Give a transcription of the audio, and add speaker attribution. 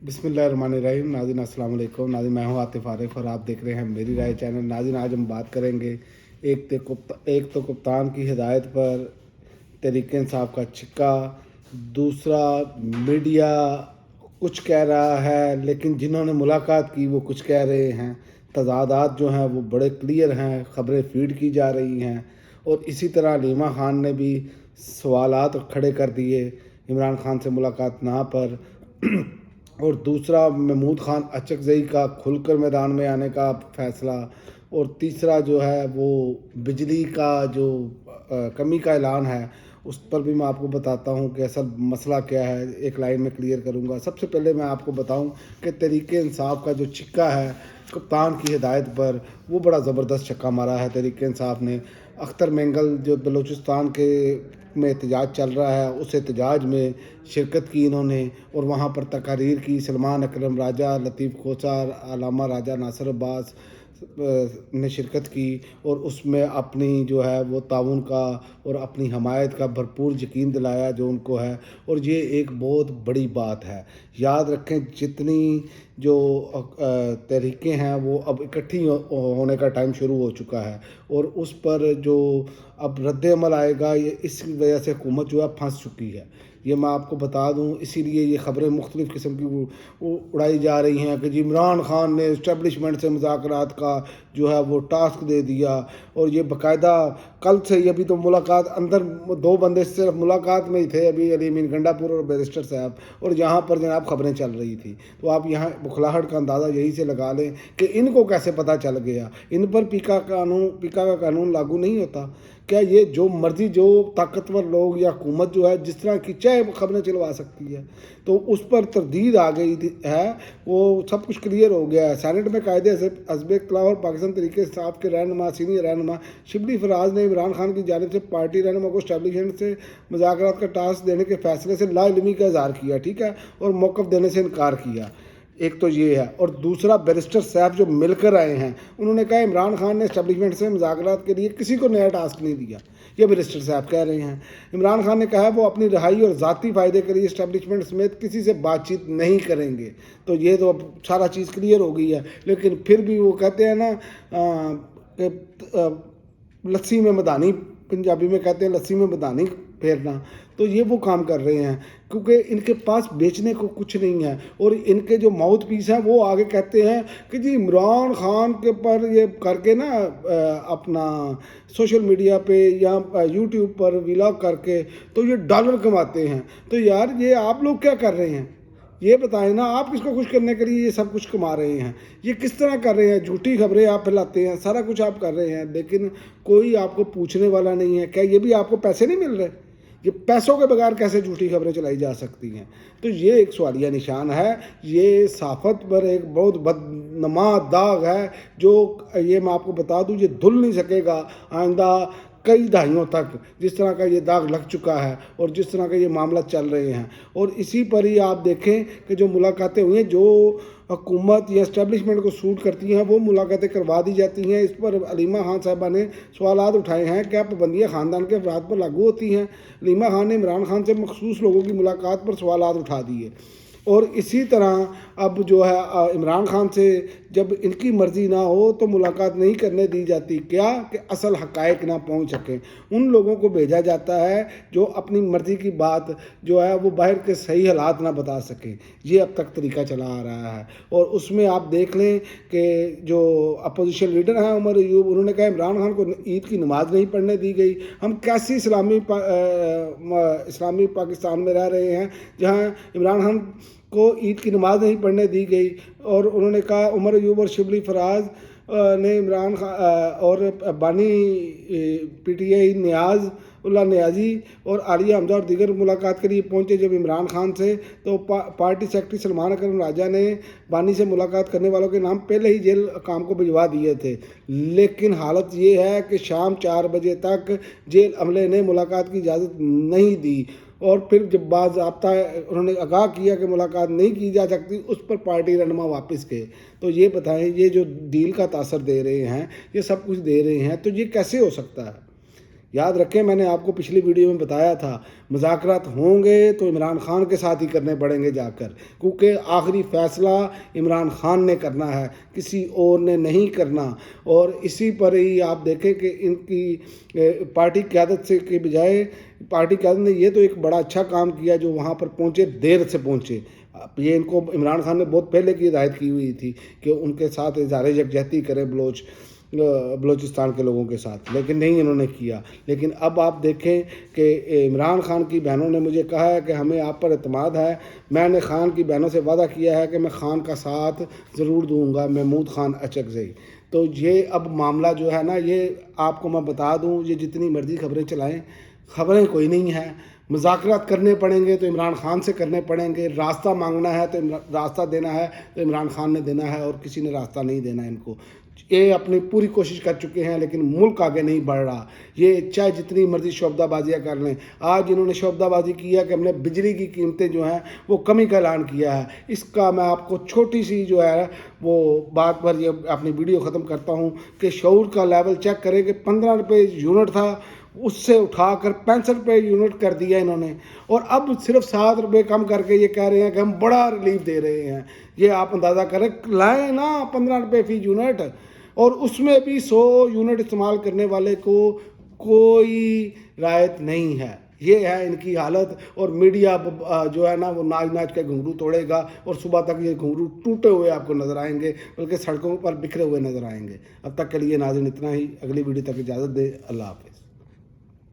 Speaker 1: बिस्मिल्लाहिर्रहमानिर्रहीम। नाज़रीन अस्सलाम वालेकुम। नाज़रीन मैं हूँ आतिफ़ आरिफ और आप देख रहे हैं मेरी राय चैनल। नाज़रीन आज हम बात करेंगे एक तो कप्तान की हिदायत पर तहरीक इंसाफ का छिक्का, दूसरा मीडिया कुछ कह रहा है लेकिन जिन्होंने मुलाकात की वो कुछ कह रहे हैं। तज़ादात जो हैं वो बड़े क्लियर हैं, ख़बरें फीड की जा रही हैं और इसी तरह हलीमा ख़ान ने भी सवालात खड़े कर दिए इमरान ख़ान से मुलाकात ना पर। और दूसरा महमूद ख़ान अचकज़ई का खुलकर मैदान में आने का फ़ैसला, और तीसरा जो है वो बिजली का जो कमी का ऐलान है उस पर भी मैं आपको बताता हूँ कि असल मसला क्या है, एक लाइन में क्लियर करूँगा। सबसे पहले मैं आपको बताऊँ कि तहरीक इंसाफ का जो छिक्का है कप्तान की हिदायत पर, वो बड़ा ज़बरदस्त छक्का मारा है तहरीक इंसाफ ने। अख्तर मेंगल जो बलूचिस्तान के में एहतजाज चल रहा है उस एहतजाज में शिरकत की इन्होंने और वहाँ पर तकारीर की। सलमान अकरम राजा, लतीफ़ कोसार, अलामा राजा नासिर अब्बास ने शिरकत की और उसमें अपनी जो है वो ताउन का और अपनी हमायत का भरपूर यकीन दिलाया जो उनको है। और ये एक बहुत बड़ी बात है। याद रखें जितनी जो तहरीकें हैं वो अब इकट्ठी होने का टाइम शुरू हो चुका है और उस पर जो अब रद्द अमल आएगा ये इस वजह से हुकूमत जो है फंस चुकी है। ये मैं आपको बता दूं, इसीलिए ये ख़बरें मुख्तलिफ़ किस्म की उड़ाई जा रही हैं कि जी इमरान ख़ान ने इस्टेब्लिशमेंट से मुज़ाकरात का जो है वो टास्क दे दिया। और ये बाकायदा कल से ही, अभी तो मुलाकात अंदर दो बंदे सिर्फ मुलाकात में ही थे, अभी अली मीन गंडापुर और बैरिस्टर साहब, और यहाँ पर जनाब ख़बरें चल रही थी। तो आप यहाँ बुखलाहट का अंदाज़ा यही से लगा लें कि इनको कैसे पता चल गया। इन पर पीका का कानून लागू नहीं होता क्या? ये जो मर्जी जो ताकतवर लोग या हुकूमत जो है जिस तरह की चाहे खबरें चलवा सकती है, तो उस पर तरदीद आ गई है। वो सब कुछ क्लियर हो गया है। सेनेट में कायदे हस्ब इख्तिलाफ और पाकिस्तान तहरीक इंसाफ के रहनुमा सीनियर रहनुमा शिबली फराज ने इमरान खान की जानिब से पार्टी रहनुमा को एस्टेब्लिशमेंट से मुज़ाकरात का टास्क देने के फैसले से लाइलमी का इज़हार किया, ठीक है, और मौक़िफ़ देने से इनकार किया। एक तो ये है। और दूसरा बैरिस्टर साहब जो मिलकर आए हैं उन्होंने कहा इमरान खान ने एस्टेब्लिशमेंट से मुज़ाकरात के लिए किसी को नया टास्क नहीं दिया। ये बैरिस्टर साहब कह रहे हैं। इमरान खान ने कहा वो अपनी रहाई और ज़ाती फ़ायदे के लिए एस्टेब्लिशमेंट समेत किसी से बातचीत नहीं करेंगे। तो ये तो अब सारा चीज़ क्लियर हो गई है। लेकिन फिर भी वो कहते हैं ना कि लस्सी में मदानी, पंजाबी में कहते हैं लस्सी में मदानी फेरना। तो ये वो काम कर रहे हैं क्योंकि इनके पास बेचने को कुछ नहीं है। और इनके जो माउथ पीस हैं वो आगे कहते हैं कि जी इमरान खान के पर ये करके ना अपना सोशल मीडिया पे या यूट्यूब पर व्लॉग करके तो ये डॉलर कमाते हैं। तो यार ये आप लोग क्या कर रहे हैं ये बताएं ना। आप किसको खुश करने के लिए ये सब कुछ कमा रहे हैं? ये किस तरह कर रहे हैं? झूठी खबरें आप फैलाते हैं, सारा कुछ आप कर रहे हैं, लेकिन कोई आपको पूछने वाला नहीं है। क्या ये भी आपको पैसे नहीं मिल रहे? ये पैसों के बगैर कैसे झूठी खबरें चलाई जा सकती हैं? तो ये एक सवालिया निशान है। ये सहाफ़त पर एक बहुत बदनमा दाग है जो ये मैं आपको बता दूं ये धुल नहीं सकेगा आइंदा कई दहाइयों तक। जिस तरह का ये दाग लग चुका है और जिस तरह का ये मामला चल रहे हैं, और इसी पर ही आप देखें कि जो मुलाकातें हुई हैं जो हुकूमत या इस्टेब्लिशमेंट को सूट करती हैं वो मुलाकातें करवा दी जाती हैं। इस पर हलीमा खान साहबा ने सवालात उठाए हैं। क्या पाबंदियाँ ख़ानदान के अफराद पर लागू होती हैं? हलीमा खान ने इमरान खान से मखसूस लोगों की मुलाकात पर सवालात उठा दिए। और इसी तरह अब जो है इमरान खान से जब इनकी मर्ज़ी ना हो तो मुलाकात नहीं करने दी जाती। क्या कि असल हक़ाइक़ ना पहुंच सकें, उन लोगों को भेजा जाता है जो अपनी मर्ज़ी की बात जो है वो बाहर के सही हालात ना बता सकें। ये अब तक तरीका चला आ रहा है। और उसमें आप देख लें कि जो अपोजिशन लीडर हैं उमर अयूब, उन्होंने कहा इमरान खान को ईद की नमाज़ नहीं पढ़ने दी गई। हम कैसी इस्लामी पाकिस्तान में रह रहे हैं जहाँ इमरान खान को ईद की नमाज़ नहीं पढ़ने दी गई? और उन्होंने कहा उमर अयूब और शिबली फराज ने इमरान खान और बानी पीटीआई नियाज़ उल्ला नियाजी और आलिया हमजा और दीगर मुलाकात के लिए पहुंचे जब इमरान खान से, तो पार्टी सेक्रेटरी सलमान अकरम राजा ने बानी से मुलाकात करने वालों के नाम पहले ही जेल काम को भिजवा दिए थे। लेकिन हालत ये है कि शाम 4 बजे तक जेल अमले ने मुलाकात की इजाज़त नहीं दी। और फिर जब बाज़ाब्ता उन्होंने आगाह किया कि मुलाकात नहीं की जा सकती, उस पर पार्टी रहनुमा वापस गए। तो ये बताएं ये जो डील का तासर दे रहे हैं, ये सब कुछ दे रहे हैं, तो ये कैसे हो सकता है? یاد رکھیں میں نے آپ کو پچھلی ویڈیو میں بتایا تھا مذاکرات ہوں گے تو عمران خان کے ساتھ ہی کرنے پڑیں گے جا کر، کیونکہ آخری فیصلہ عمران خان نے کرنا ہے، کسی اور نے نہیں کرنا۔ اور اسی پر ہی آپ دیکھیں کہ ان کی پارٹی قیادت سے کے بجائے پارٹی قیادت نے یہ تو ایک بڑا اچھا کام کیا جو وہاں پر پہنچے، دیر سے پہنچے۔ یہ ان کو عمران خان نے بہت پہلے کی ہدایت کی ہوئی تھی کہ ان کے ساتھ اظہار یکجہتی کریں بلوچستان کے لوگوں کے ساتھ، لیکن نہیں انہوں نے کیا۔ لیکن اب آپ دیکھیں کہ عمران خان کی بہنوں نے مجھے کہا ہے کہ ہمیں آپ پر اعتماد ہے، میں نے خان کی بہنوں سے وعدہ کیا ہے کہ میں خان کا ساتھ ضرور دوں گا، محمود خان اچکزئی۔ تو یہ اب معاملہ جو ہے نا، یہ آپ کو میں بتا دوں، یہ جتنی مرضی خبریں چلائیں، خبریں کوئی نہیں ہیں۔ مذاکرات کرنے پڑیں گے تو عمران خان سے کرنے پڑیں گے، راستہ مانگنا ہے تو راستہ دینا ہے تو عمران خان نے دینا ہے، اور کسی نے راستہ نہیں دینا ہے ان کو۔ یہ اپنی پوری کوشش کر چکے ہیں لیکن ملک آگے نہیں بڑھ رہا۔ یہ چاہے جتنی مرضی شعبدہ بازیاں کر لیں، آج انہوں نے شعبدہ بازی کی ہے کہ ہم نے بجلی کی قیمتیں جو ہیں وہ کمی کا اعلان کیا ہے۔ اس کا میں آپ کو چھوٹی سی جو ہے وہ بات پر یہ اپنی ویڈیو ختم کرتا ہوں کہ شعور کا لیول چیک کریں کہ 15 روپے یونٹ تھا، اس سے اٹھا کر 65 روپے یونٹ کر دیا انہوں نے، اور اب صرف 7 روپے کم کر کے یہ کہہ رہے ہیں کہ ہم بڑا ریلیف دے رہے ہیں۔ یہ آپ اندازہ کریں، لائیں نا 15 روپے فی یونٹ، اور اس میں بھی 100 یونٹ استعمال کرنے والے کو کوئی رعایت نہیں ہے۔ یہ ہے ان کی حالت، اور میڈیا جو ہے نا وہ ناچ ناچ کے گھنگرو توڑے گا، اور صبح تک یہ گھنگرو ٹوٹے ہوئے آپ کو نظر آئیں گے، بلکہ سڑکوں پر بکھرے ہوئے نظر آئیں گے۔ اب تک کے لیے ناظرین اتنا ہی، اگلی ویڈیو تک اجازت دیں، اللہ حافظ۔